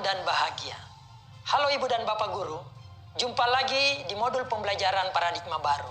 dan bahagia. Halo Ibu dan Bapak Guru, jumpa lagi di modul pembelajaran paradigma baru.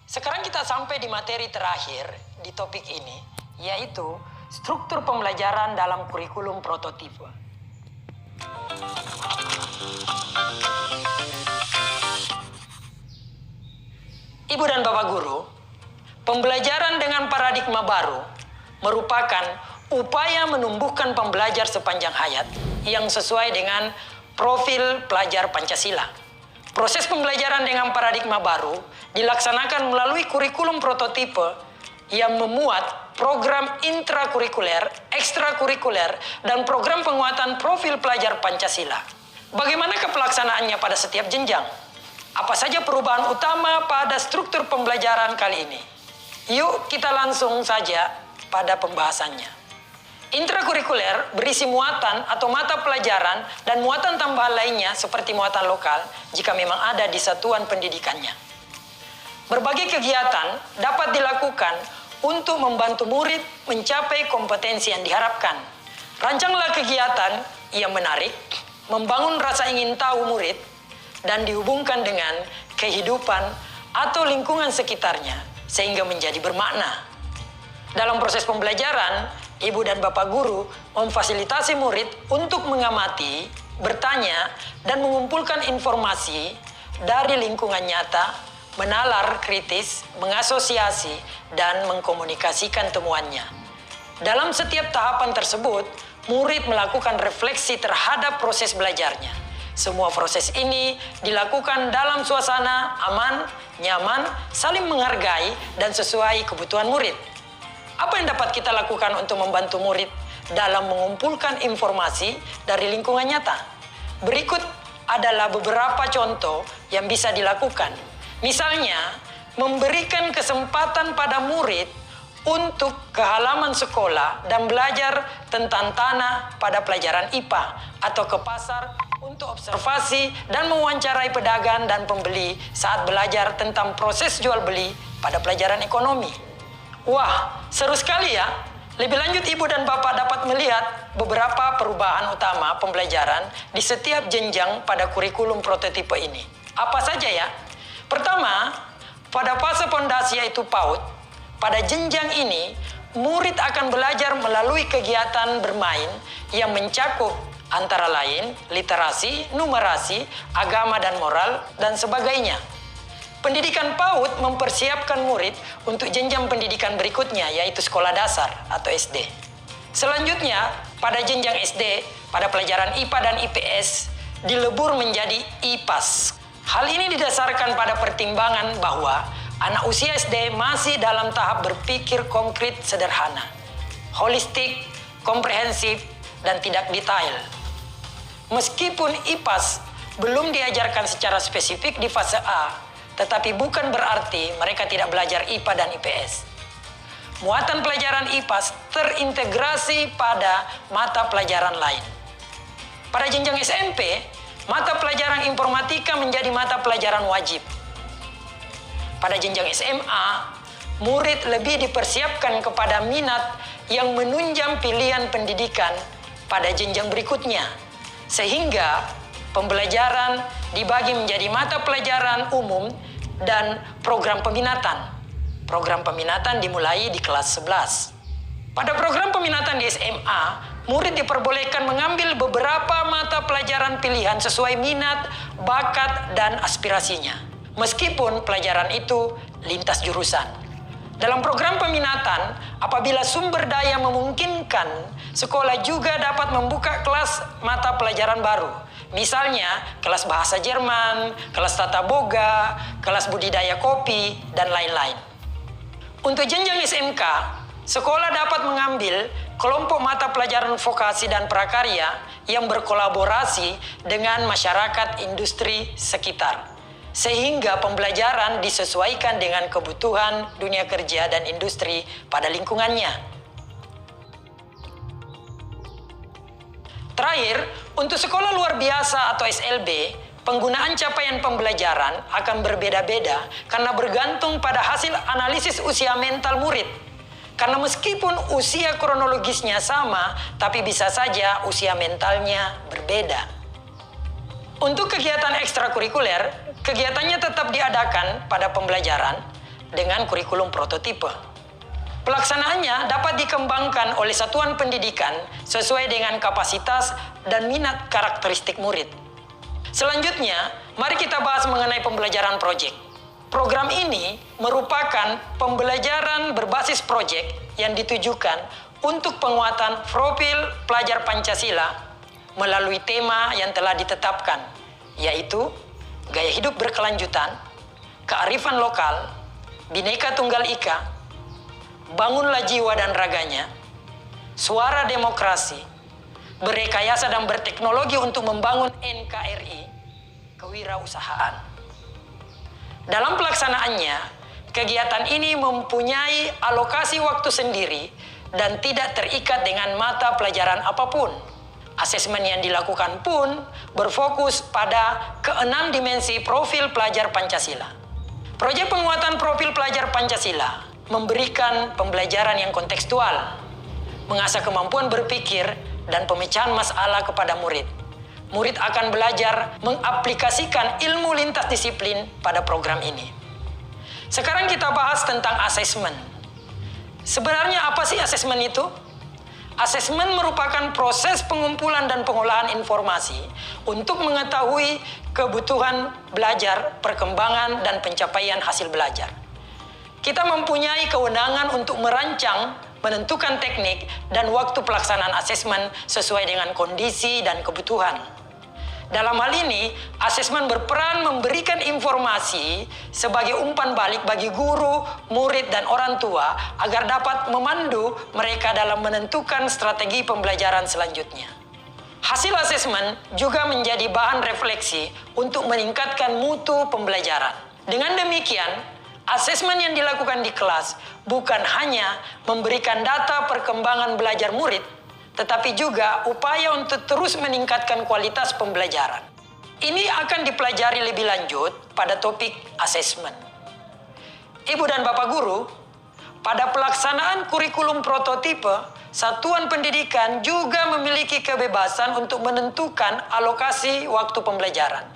Sekarang kita sampai di materi terakhir di topik ini, yaitu struktur pembelajaran dalam kurikulum prototipe. Ibu dan Bapak Guru, pembelajaran dengan paradigma baru merupakan upaya menumbuhkan pembelajar sepanjang hayat yang sesuai dengan profil pelajar Pancasila. Proses pembelajaran dengan paradigma baru dilaksanakan melalui kurikulum prototipe yang memuat program intrakurikuler, ekstrakurikuler, dan program penguatan profil pelajar Pancasila. Bagaimanakah pelaksanaannya pada setiap jenjang? Apa saja perubahan utama pada struktur pembelajaran kali ini? Yuk kita langsung saja pada pembahasannya. Intrakurikuler berisi muatan atau mata pelajaran dan muatan tambahan lainnya seperti muatan lokal jika memang ada di satuan pendidikannya. Berbagai kegiatan dapat dilakukan untuk membantu murid mencapai kompetensi yang diharapkan. Rancanglah kegiatan yang menarik, membangun rasa ingin tahu murid, dan dihubungkan dengan kehidupan atau lingkungan sekitarnya sehingga menjadi bermakna. Dalam proses pembelajaran, Ibu dan Bapak Guru memfasilitasi murid untuk mengamati, bertanya, dan mengumpulkan informasi dari lingkungan nyata, menalar kritis, mengasosiasi, dan mengkomunikasikan temuannya. Dalam setiap tahapan tersebut, murid melakukan refleksi terhadap proses belajarnya. Semua proses ini dilakukan dalam suasana aman, nyaman, saling menghargai, dan sesuai kebutuhan murid. Apa yang dapat kita lakukan untuk membantu murid dalam mengumpulkan informasi dari lingkungan nyata? Berikut adalah beberapa contoh yang bisa dilakukan. Misalnya, memberikan kesempatan pada murid untuk ke halaman sekolah dan belajar tentang tanah pada pelajaran IPA atau ke pasar untuk observasi dan mewawancarai pedagang dan pembeli saat belajar tentang proses jual beli pada pelajaran ekonomi. Wah, seru sekali ya. Lebih lanjut Ibu dan Bapak dapat melihat beberapa perubahan utama pembelajaran di setiap jenjang pada kurikulum prototipe ini. Apa saja ya? Pertama, pada fase pondasi yaitu PAUD, pada jenjang ini murid akan belajar melalui kegiatan bermain yang mencakup antara lain literasi, numerasi, agama dan moral, dan sebagainya. Pendidikan PAUD mempersiapkan murid untuk jenjang pendidikan berikutnya, yaitu sekolah dasar atau SD. Selanjutnya, pada jenjang SD, pada pelajaran IPA dan IPS, dilebur menjadi IPAS. Hal ini didasarkan pada pertimbangan bahwa anak usia SD masih dalam tahap berpikir konkret sederhana, holistik, komprehensif, dan tidak detail. Meskipun IPAS belum diajarkan secara spesifik di fase A, tetapi bukan berarti mereka tidak belajar IPA dan IPS. Muatan pelajaran IPAS terintegrasi pada mata pelajaran lain. Pada jenjang SMP, mata pelajaran informatika menjadi mata pelajaran wajib. Pada jenjang SMA, murid lebih dipersiapkan kepada minat yang menunjang pilihan pendidikan pada jenjang berikutnya. Sehingga pembelajaran dibagi menjadi mata pelajaran umum dan program peminatan. Program peminatan dimulai di kelas 11. Pada program peminatan di SMA, murid diperbolehkan mengambil beberapa mata pelajaran pilihan sesuai minat, bakat, dan aspirasinya. Meskipun pelajaran itu lintas jurusan. Dalam program peminatan, apabila sumber daya memungkinkan, sekolah juga dapat membuka kelas mata pelajaran baru. Misalnya, kelas bahasa Jerman, kelas tata boga, kelas budidaya kopi, dan lain-lain. Untuk jenjang SMK, sekolah dapat mengambil kelompok mata pelajaran vokasi dan prakarya yang berkolaborasi dengan masyarakat industri sekitar. Sehingga pembelajaran disesuaikan dengan kebutuhan dunia kerja dan industri pada lingkungannya. Terakhir, untuk sekolah luar biasa atau SLB, penggunaan capaian pembelajaran akan berbeda-beda karena bergantung pada hasil analisis usia mental murid. Karena meskipun usia kronologisnya sama, tapi bisa saja usia mentalnya berbeda. Untuk kegiatan ekstrakurikuler, kegiatannya tetap diadakan pada pembelajaran dengan kurikulum prototipe. Pelaksanaannya dapat dikembangkan oleh satuan pendidikan sesuai dengan kapasitas dan minat karakteristik murid. Selanjutnya, mari kita bahas mengenai pembelajaran proyek. Program ini merupakan pembelajaran berbasis proyek yang ditujukan untuk penguatan profil pelajar Pancasila melalui tema yang telah ditetapkan, yaitu gaya hidup berkelanjutan, kearifan lokal, Bhinneka Tunggal Ika, bangunlah jiwa dan raganya, suara demokrasi, berrekayasa dan berteknologi untuk membangun NKRI, kewirausahaan. Dalam pelaksanaannya, kegiatan ini mempunyai alokasi waktu sendiri dan tidak terikat dengan mata pelajaran apapun. Asesmen yang dilakukan pun berfokus pada keenam dimensi profil pelajar Pancasila. Proyek penguatan profil pelajar Pancasila memberikan pembelajaran yang kontekstual, mengasah kemampuan berpikir dan pemecahan masalah kepada murid. Murid akan belajar mengaplikasikan ilmu lintas disiplin pada program ini. Sekarang kita bahas tentang asesmen. Sebenarnya apa sih asesmen itu? Asesmen merupakan proses pengumpulan dan pengolahan informasi untuk mengetahui kebutuhan belajar, perkembangan, dan pencapaian hasil belajar. Kita mempunyai kewenangan untuk merancang, menentukan teknik, dan waktu pelaksanaan asesmen sesuai dengan kondisi dan kebutuhan. Dalam hal ini, asesmen berperan memberikan informasi sebagai umpan balik bagi guru, murid, dan orang tua agar dapat memandu mereka dalam menentukan strategi pembelajaran selanjutnya. Hasil asesmen juga menjadi bahan refleksi untuk meningkatkan mutu pembelajaran. Dengan demikian, asesmen yang dilakukan di kelas bukan hanya memberikan data perkembangan belajar murid, tetapi juga upaya untuk terus meningkatkan kualitas pembelajaran. Ini akan dipelajari lebih lanjut pada topik asesmen. Ibu dan Bapak Guru, pada pelaksanaan kurikulum prototipe, satuan pendidikan juga memiliki kebebasan untuk menentukan alokasi waktu pembelajaran.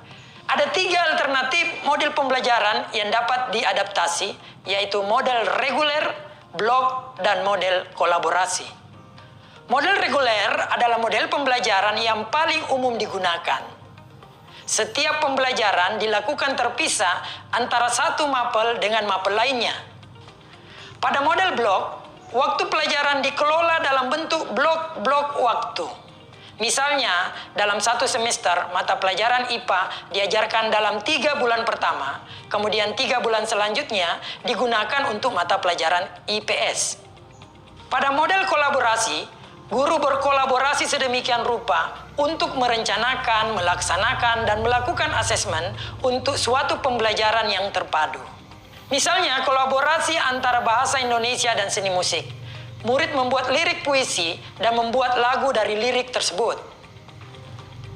Ada 3 alternatif model pembelajaran yang dapat diadaptasi, yaitu model reguler, blok, dan model kolaborasi. Model reguler adalah model pembelajaran yang paling umum digunakan. Setiap pembelajaran dilakukan terpisah antara satu mapel dengan mapel lainnya. Pada model blok, waktu pelajaran dikelola dalam bentuk blok-blok waktu. Misalnya, dalam satu semester, mata pelajaran IPA diajarkan dalam 3 bulan pertama, kemudian 3 bulan selanjutnya digunakan untuk mata pelajaran IPS. Pada model kolaborasi, guru berkolaborasi sedemikian rupa untuk merencanakan, melaksanakan, dan melakukan asesmen untuk suatu pembelajaran yang terpadu. Misalnya, kolaborasi antara bahasa Indonesia dan seni musik. Murid membuat lirik puisi dan membuat lagu dari lirik tersebut.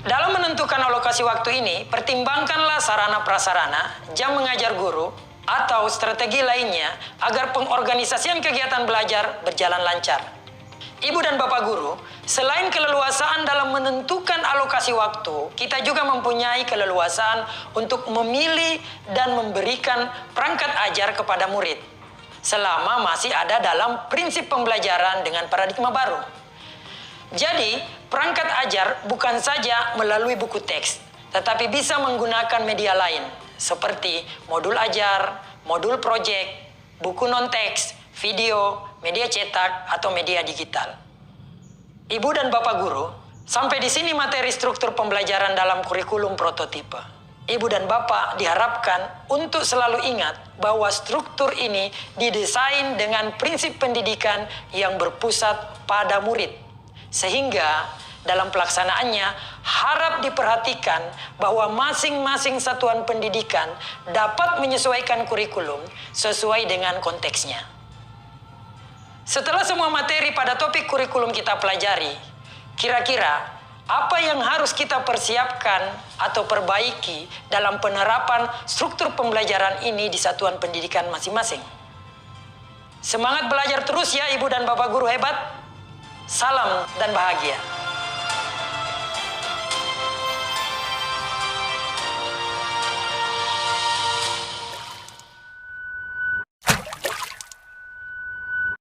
Dalam menentukan alokasi waktu ini, pertimbangkanlah sarana prasarana, jam mengajar guru, atau strategi lainnya agar pengorganisasian kegiatan belajar berjalan lancar. Ibu dan Bapak Guru, selain keleluasaan dalam menentukan alokasi waktu, kita juga mempunyai keleluasaan untuk memilih dan memberikan perangkat ajar kepada murid, selama masih ada dalam prinsip pembelajaran dengan paradigma baru. Jadi, perangkat ajar bukan saja melalui buku teks, tetapi bisa menggunakan media lain, seperti modul ajar, modul proyek, buku non-teks, video, media cetak, atau media digital. Ibu dan Bapak Guru, sampai di sini materi struktur pembelajaran dalam kurikulum prototipe. Ibu dan Bapak diharapkan untuk selalu ingat bahwa struktur ini didesain dengan prinsip pendidikan yang berpusat pada murid. Sehingga dalam pelaksanaannya harap diperhatikan bahwa masing-masing satuan pendidikan dapat menyesuaikan kurikulum sesuai dengan konteksnya. Setelah semua materi pada topik kurikulum kita pelajari, kira-kira apa yang harus kita persiapkan atau perbaiki dalam penerapan struktur pembelajaran ini di satuan pendidikan masing-masing? Semangat belajar terus ya Ibu dan Bapak guru hebat. Salam dan bahagia.